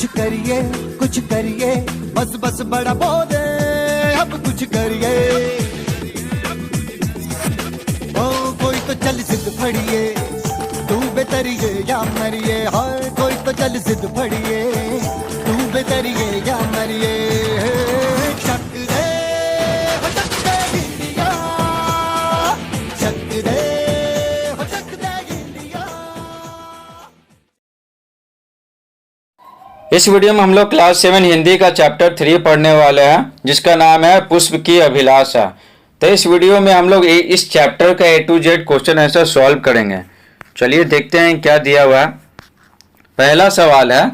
कुछ करिए, बस बस बड़ा बोले, अब कुछ करिए। ओ कोई तो चल जिद फड़िए, तू बेतरिए या मरिए। हाय कोई तो चल जिद फड़िए, तू बेतरिए या मरिए। शक दे हो शक दे इंडिया, शक दे हो शक दे इंडिया। इस वीडियो में हम लोग क्लास 7 हिंदी का चैप्टर 3 पढ़ने वाले हैं, जिसका नाम है पुष्प की अभिलाषा। तो इस वीडियो में हम लोग इस चैप्टर का A to Z question answer solve करेंगे। चलिए देखते हैं क्या दिया हुआ है। पहला सवाल है,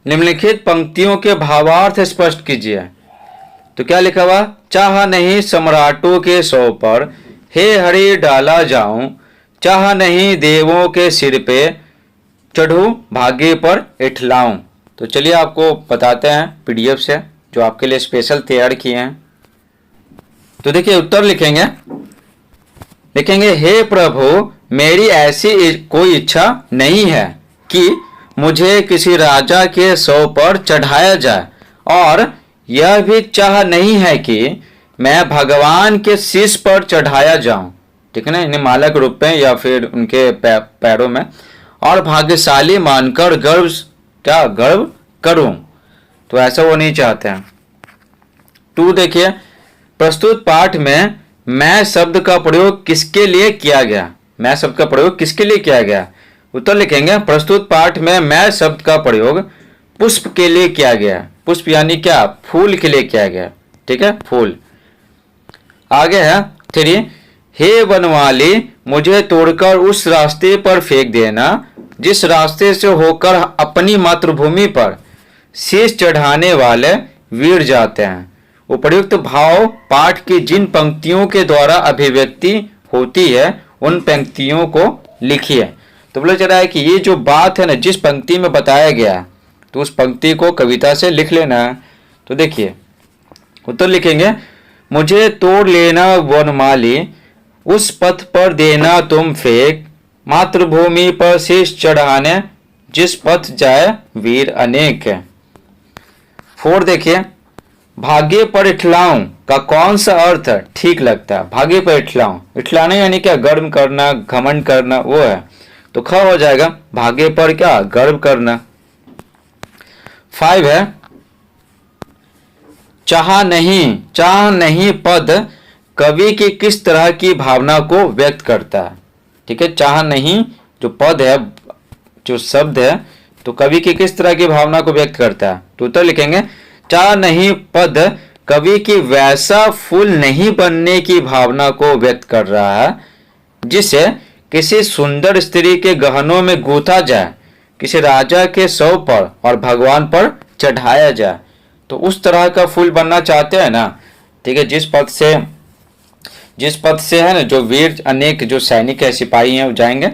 निम्नलिखित पंक्तियों के भावार्थ स्पष्ट कीजिए। तो क्या लिखा हुआ, चाह नहीं सम्राटों के सौ पर, हे हरि डाला जाऊं, चाह नहीं देवों के सिर पे, चढ़ूं भाग्य पर इठलाऊं। तो चलिए आपको बताते हैं PDF से, जो आपके लिए स्पेशल तैयार किए हैं। तो देखिए उत्तर लिखेंगे, हे प्रभु मेरी ऐसी कोई इच्छा नहीं है कि मुझे किसी राजा के सौ पर चढ़ाया जाए, और यह भी चाह नहीं है कि मैं भगवान के शीश पर चढ़ाया जाऊं, ठीक है ना, इन्हें माला के रूप में या फिर उनके पैरों में, और भाग्यशाली मानकर गर्व करूं। तो ऐसा वो नहीं चाहते हैं। 2 देखिए, प्रस्तुत पाठ में मैं शब्द का प्रयोग किसके लिए किया गया। मैं शब्द का प्रयोग किसके लिए किया गया। उत्तर लिखेंगे, प्रस्तुत पाठ में मैं शब्द का प्रयोग पुष्प के लिए किया गया। पुष्प यानी क्या, फूल के लिए किया गया, ठीक है, फूल। आगे है 3, हे बनवाली मुझे तोड़कर उस रास्ते पर फेंक देना जिस रास्ते से होकर अपनी मातृभूमि पर शीश चढ़ाने वाले वीर जाते हैं। उपर्युक्त भाव पाठ की जिन पंक्तियों के द्वारा अभिव्यक्ति होती है उन पंक्तियों को लिखिए। तो बोला जा रहा है कि ये जो बात है ना, जिस पंक्ति में बताया गया, तो उस पंक्ति को कविता से लिख लेना है। तो देखिए उत्तर लिखेंगे, मुझे तोड़ लेना वनमाली, उस पथ पर देना तुम फेंक, मातृभूमि पर शीश चढ़ाने जिस पथ जाए वीर अनेक। 4 देखिए, भाग्य पर इठलाऊं का कौन सा अर्थ ठीक लगता है। भाग्य पर इठलाऊं, इठलाना यानी क्या, गर्व करना, घमंड करना, वो है। तो ख हो जाएगा, भाग्य पर क्या, गर्व करना। 5 है, चाह नहीं पद कवि की किस तरह की भावना को व्यक्त करता है। ठीक है, चाह नहीं जो पद है, जो शब्द है, तो कवि की किस तरह की भावना को व्यक्त करता है। तो उत्तर लिखेंगे, चाह नहीं पद कवि की वैसा फूल नहीं बनने की भावना को व्यक्त कर रहा है जिसे किसी सुंदर स्त्री के गहनों में गूंथा जाए, किसी राजा के सौ पर और भगवान पर चढ़ाया जाए। तो उस तरह का फूल बनना चाहते हैं ना, ठीक है, जिस पद से है ना, जो वीर अनेक जो सैनिक है, सिपाही हैं, वो जाएंगे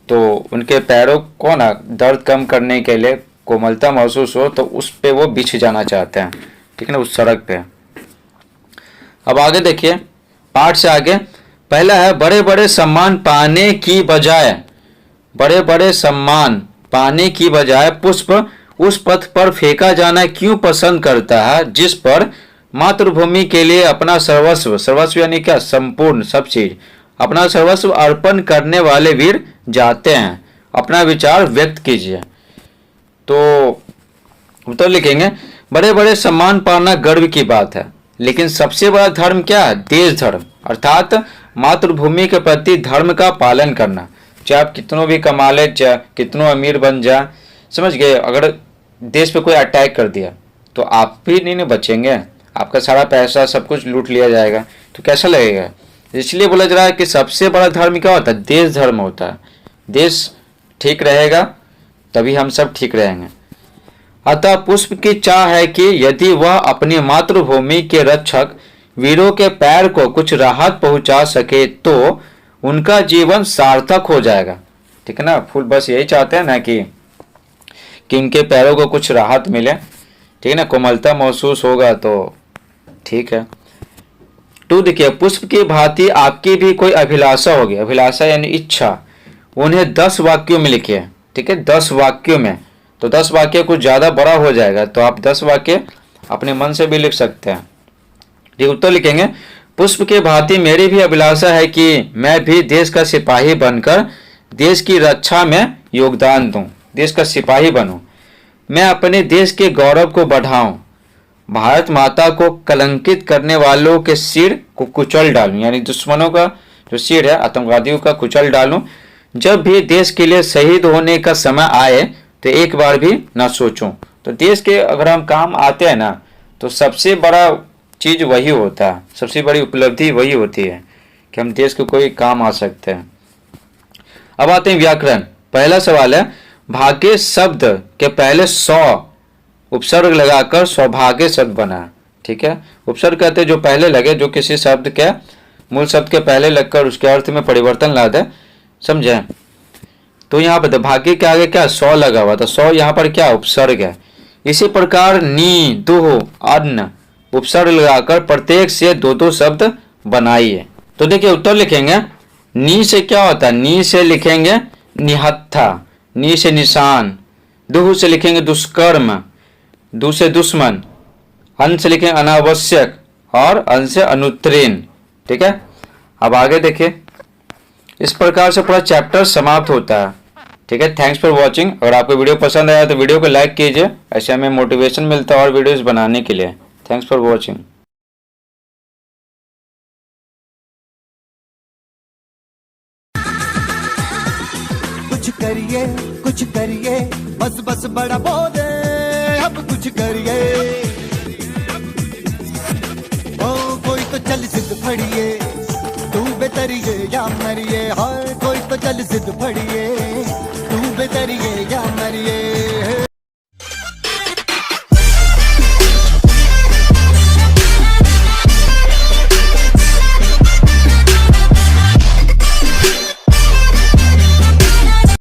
तो उनके पैरों को ना दर्द कम करने के लिए, कोमलता महसूस हो, तो उस पे वो बिछ जाना चाहते हैं, ठीक है ना, उस सड़क पे। अब आगे देखिए, पाठ से आगे पहला है, बड़े बड़े सम्मान पाने की बजाय पुष्प उस पथ पर फेंका जाना क्यों पसंद करता है जिस पर मातृभूमि के लिए अपना सर्वस्व यानी क्या, संपूर्ण सब चीज, अपना सर्वस्व अर्पण करने वाले वीर जाते हैं। अपना विचार व्यक्त कीजिए। तो उत्तर लिखेंगे, बड़े बड़े सम्मान पाना गर्व की बात है, लेकिन सबसे बड़ा धर्म क्या है, देश धर्म, अर्थात मातृभूमि के प्रति धर्म का पालन करना। चाहे आप कितनों भी कमा ले, चाहे कितनों अमीर बन जाए, समझ गए, अगर देश पे कोई अटैक कर दिया तो आप भी नहीं बचेंगे, आपका सारा पैसा सब कुछ लूट लिया जाएगा, तो कैसा लगेगा। इसलिए बोला जा रहा है कि सबसे बड़ा धर्म क्या होता है, देश धर्म होता है। देश ठीक रहेगा तभी हम सब ठीक रहेंगे। अतः पुष्प की चाह है कि यदि वह अपनी मातृभूमि के रक्षक वीरों के पैर को कुछ राहत पहुंचा सके तो उनका जीवन सार्थक हो जाएगा। ठीक है ना, फूल बस यही चाहते हैं ना कि इनके पैरों को कुछ राहत मिले, ठीक है ना, कोमलता महसूस होगा तो ठीक है। 2 देखिए, पुष्प की भांति आपकी भी कोई अभिलाषा होगी। अभिलाषा यानी इच्छा, उन्हें 10 वाक्यों में लिखिए। ठीक है, 10 वाक्यों में। तो 10 वाक्य कुछ ज़्यादा बड़ा हो जाएगा, तो आप 10 वाक्य अपने मन से भी लिख सकते हैं। ठीक, उत्तर लिखेंगे, पुष्प के भांति मेरी भी अभिलाषा है कि मैं भी देश का सिपाही बनकर देश की रक्षा में योगदान दूं, देश का सिपाही बनूं, मैं अपने देश के गौरव को बढ़ाऊं, भारत माता को कलंकित करने वालों के सिर को कुचल डालूं, यानी दुश्मनों का जो सिर है आतंकवादियों का कुचल डालूं। जब भी देश के लिए शहीद होने का समय आए तो एक बार भी ना सोचूं। तो देश के अगर हम काम आते हैं ना तो सबसे बड़ा चीज वही होता है, सबसे बड़ी उपलब्धि वही होती है कि हम देश के कोई काम आ सकते हैं। अब आते हैं व्याकरण। पहला सवाल है, भाग्य शब्द के पहले 100 उपसर्ग लगाकर सौभाग्य शब्द बना। ठीक है, उपसर्ग कहते हैं जो पहले लगे, जो किसी शब्द के मूल शब्द के पहले लगकर उसके अर्थ में परिवर्तन ला दे, समझे। तो यहाँ पर भाग्य के आगे क्या 100 लगा हुआ था, 100 यहाँ पर क्या उपसर्ग है। इसी प्रकार नी, दुह, अन्न उपसर्ग लगाकर प्रत्येक से 2-2 शब्द बनाइए। तो देखिए उत्तर लिखेंगे, नी से क्या होता है, नी से लिखेंगे निहत्था, नी से निशान, दुह से लिखेंगे दुष्कर्म, दु से दुश्मन, अन्न से लिखेंगे अनावश्यक और अन्न से अनुत्तीर्ण। ठीक है, अब आगे देखिए, इस प्रकार से पूरा चैप्टर समाप्त होता है। ठीक है, थैंक्स फॉर वॉचिंग। अगर आपको वीडियो पसंद आया तो वीडियो को लाइक कीजिए, ऐसे हमें मोटिवेशन मिलता है और वीडियोस बनाने के लिए। Thanks for watching. कुछ करिए, बस बस बड़ा बोले, अब कुछ करिए। ओ कोई तो चल जिद फड़िए, तू बेतरिए या मरिए, हाय कोई तो चल जिद फड़िए, तू बेतरिए या मरिए।